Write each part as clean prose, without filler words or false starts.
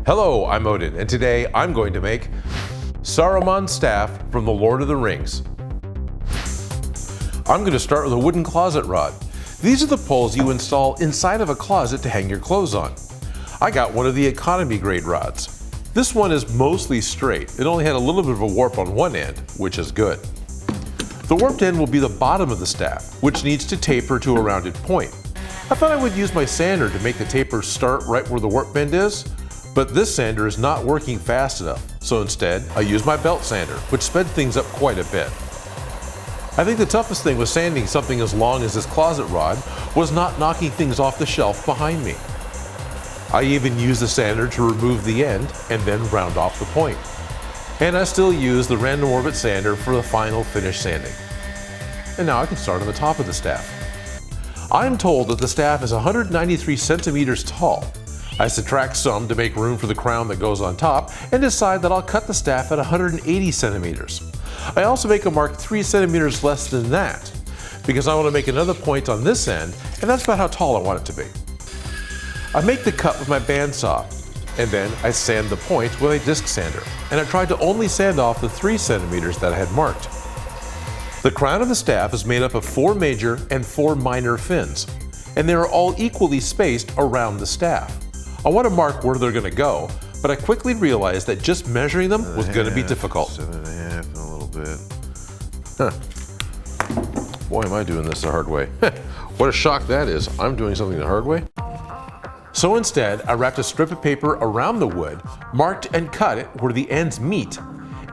Hello, I'm Odin, and today I'm going to make Saruman's staff from the Lord of the Rings. I'm going to start with a wooden closet rod. These are the poles you install inside of a closet to hang your clothes on. I got one of the economy grade rods. This one is mostly straight. It only had a little bit of a warp on one end, which is good. The warped end will be the bottom of the staff, which needs to taper to a rounded point. I thought I would use my sander to make the taper start right where the warp bend is, but this sander is not working fast enough, so instead I used my belt sander, which sped things up quite a bit. I think the toughest thing with sanding something as long as this closet rod was not knocking things off the shelf behind me. I even used the sander to remove the end and then round off the point. And I still use the random orbit sander for the final finish sanding. And now I can start on the top of the staff. I'm told that the staff is 193 centimeters tall. I subtract some to make room for the crown that goes on top and decide that I'll cut the staff at 180 centimeters. I also make a mark 3 centimeters less than that because I want to make another point on this end, and that's about how tall I want it to be. I make the cut with my bandsaw, and then I sand the point with a disc sander, and I tried to only sand off the 3 centimeters that I had marked. The crown of the staff is made up of 4 major and 4 minor fins, and they are all equally spaced around the staff. I want to mark where they're going to go, but I quickly realized that just measuring them was going to be difficult. 7.5 and a little bit. Huh. Boy, am I doing this the hard way. What a shock that is. I'm doing something the hard way. So instead, I wrapped a strip of paper around the wood, marked and cut it where the ends meet,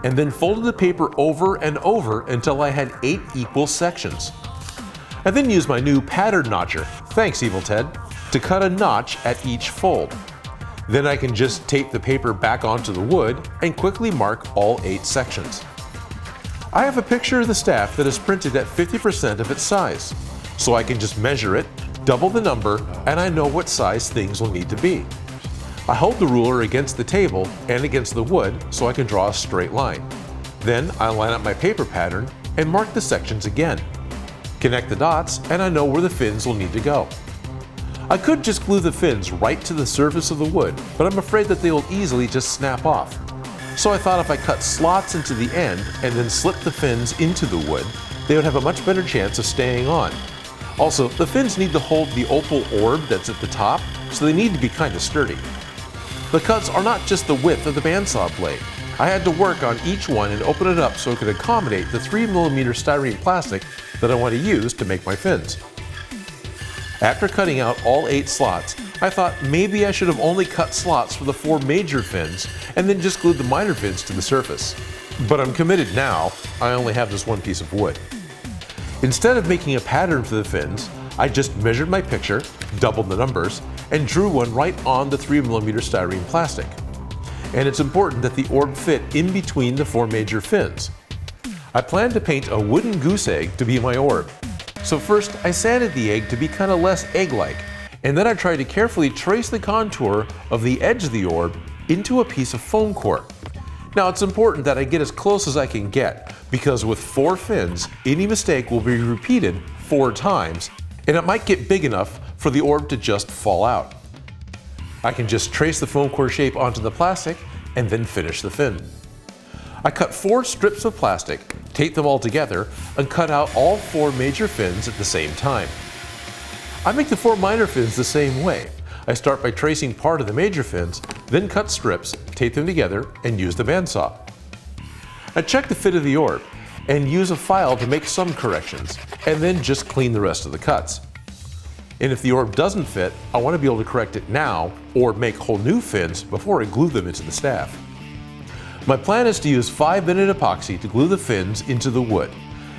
and then folded the paper over and over until I had 8 equal sections. I then used my new pattern notcher, thanks Evil Ted, to cut a notch at each fold. Then I can just tape the paper back onto the wood and quickly mark all 8 sections. I have a picture of the staff that is printed at 50% of its size, so I can just measure it, double the number, and I know what size things will need to be. I hold the ruler against the table and against the wood so I can draw a straight line. Then I line up my paper pattern and mark the sections again. Connect the dots and I know where the fins will need to go. I could just glue the fins right to the surface of the wood, but I'm afraid that they will easily just snap off. So I thought if I cut slots into the end and then slip the fins into the wood, they would have a much better chance of staying on. Also, the fins need to hold the opal orb that's at the top, so they need to be kind of sturdy. The cuts are not just the width of the bandsaw blade. I had to work on each one and open it up so it could accommodate the 3mm styrene plastic that I want to use to make my fins. After cutting out all 8 slots, I thought maybe I should have only cut slots for the 4 major fins and then just glued the minor fins to the surface. But I'm committed now. I only have this one piece of wood. Instead of making a pattern for the fins, I just measured my picture, doubled the numbers, and drew one right on the 3mm styrene plastic. And it's important that the orb fit in between the 4 major fins. I plan to paint a wooden goose egg to be my orb. So first, I sanded the egg to be kind of less egg-like, and then I tried to carefully trace the contour of the edge of the orb into a piece of foam core. Now it's important that I get as close as I can get, because with 4 fins, any mistake will be repeated 4 times, and it might get big enough for the orb to just fall out. I can just trace the foam core shape onto the plastic and then finish the fin. I cut 4 strips of plastic, taped them all together, and cut out all 4 major fins at the same time. I make the 4 minor fins the same way. I start by tracing part of the major fins, then cut strips, tape them together, and use the bandsaw. I check the fit of the orb and use a file to make some corrections, and then just clean the rest of the cuts. And if the orb doesn't fit, I want to be able to correct it now or make whole new fins before I glue them into the staff. My plan is to use 5-minute epoxy to glue the fins into the wood,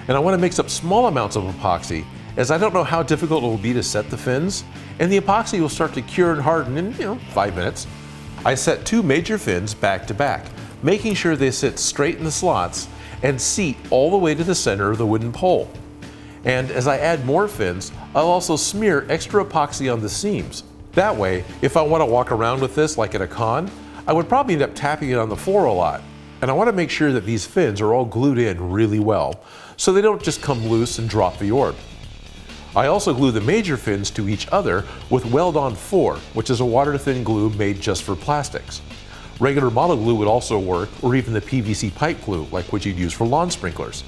and I want to mix up small amounts of epoxy as I don't know how difficult it will be to set the fins, and the epoxy will start to cure and harden in 5 minutes. I set 2 major fins back to back, making sure they sit straight in the slots and seat all the way to the center of the wooden pole. And as I add more fins, I'll also smear extra epoxy on the seams. That way, if I want to walk around with this like at a con, I would probably end up tapping it on the floor a lot. And I want to make sure that these fins are all glued in really well, so they don't just come loose and drop the orb. I also glue the major fins to each other with Weld On 4, which is a water-thin glue made just for plastics. Regular model glue would also work, or even the PVC pipe glue, like what you'd use for lawn sprinklers.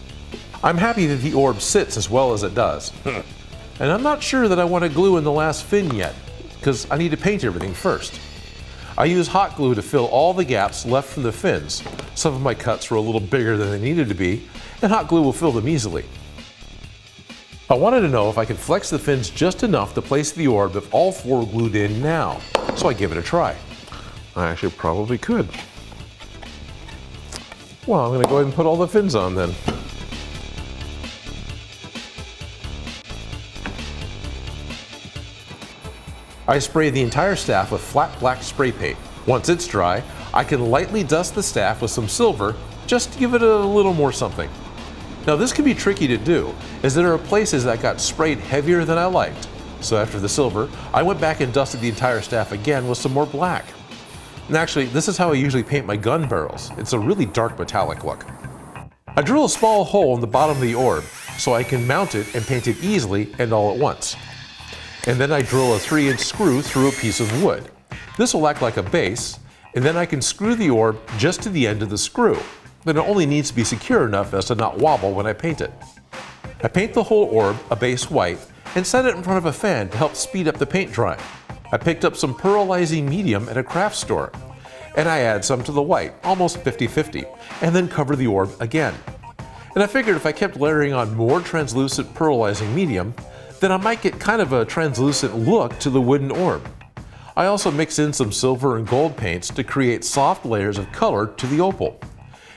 I'm happy that the orb sits as well as it does. And I'm not sure that I want to glue in the last fin yet, because I need to paint everything first. I use hot glue to fill all the gaps left from the fins. Some of my cuts were a little bigger than they needed to be, and hot glue will fill them easily. I wanted to know if I could flex the fins just enough to place the orb if all four were glued in now, so I gave it a try. I actually probably could. Well, I'm going to go ahead and put all the fins on then. I spray the entire staff with flat black spray paint. Once it's dry, I can lightly dust the staff with some silver just to give it a little more something. Now this can be tricky to do, as there are places that got sprayed heavier than I liked. So after the silver, I went back and dusted the entire staff again with some more black. And actually, this is how I usually paint my gun barrels. It's a really dark metallic look. I drill a small hole in the bottom of the orb so I can mount it and paint it easily and all at once. And then I drill a 3-inch screw through a piece of wood. This will act like a base, and then I can screw the orb just to the end of the screw. Then it only needs to be secure enough as to not wobble when I paint it. I paint the whole orb a base white and set it in front of a fan to help speed up the paint drying. I picked up some pearlizing medium at a craft store, and I add some to the white, almost 50-50, and then cover the orb again. And I figured if I kept layering on more translucent pearlizing medium, then I might get kind of a translucent look to the wooden orb. I also mix in some silver and gold paints to create soft layers of color to the opal.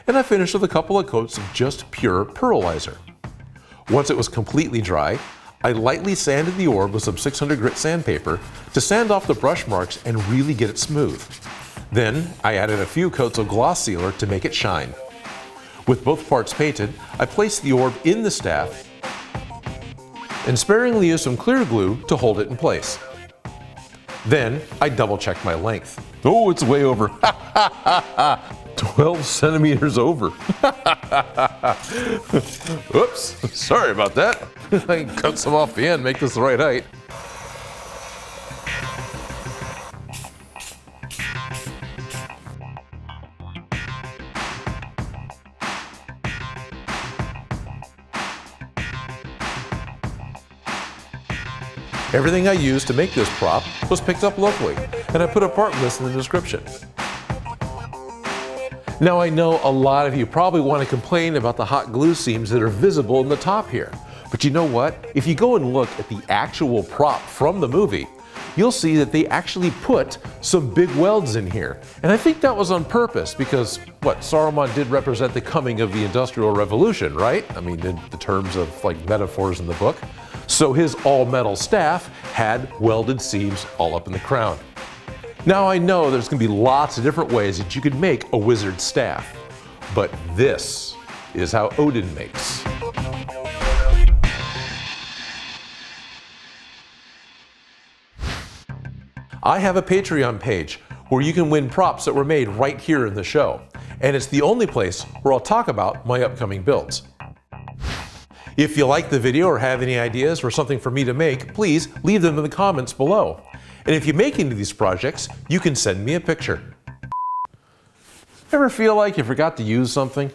And I finished with a couple of coats of just pure pearlizer. Once it was completely dry, I lightly sanded the orb with some 600 grit sandpaper to sand off the brush marks and really get it smooth. Then I added a few coats of gloss sealer to make it shine. With both parts painted, I placed the orb in the staff and sparingly used some clear glue to hold it in place. Then I double checked my length. Oh, it's way over. 12 centimeters over. Oops, sorry about that. I can cut some off the end, make this the right height. Everything I used to make this prop was picked up locally, and I put a part list in the description. Now I know a lot of you probably want to complain about the hot glue seams that are visible in the top here, but you know what? If you go and look at the actual prop from the movie, you'll see that they actually put some big welds in here. And I think that was on purpose because, Saruman did represent the coming of the Industrial Revolution, right? I mean, in the terms of metaphors in the book. So his all-metal staff had welded seams all up in the crown. Now I know there's going to be lots of different ways that you could make a wizard staff, but this is how Odin makes. I have a Patreon page where you can win props that were made right here in the show, and it's the only place where I'll talk about my upcoming builds. If you like the video or have any ideas for something for me to make, please leave them in the comments below. And if you make any of these projects, you can send me a picture. Ever feel like you forgot to use something?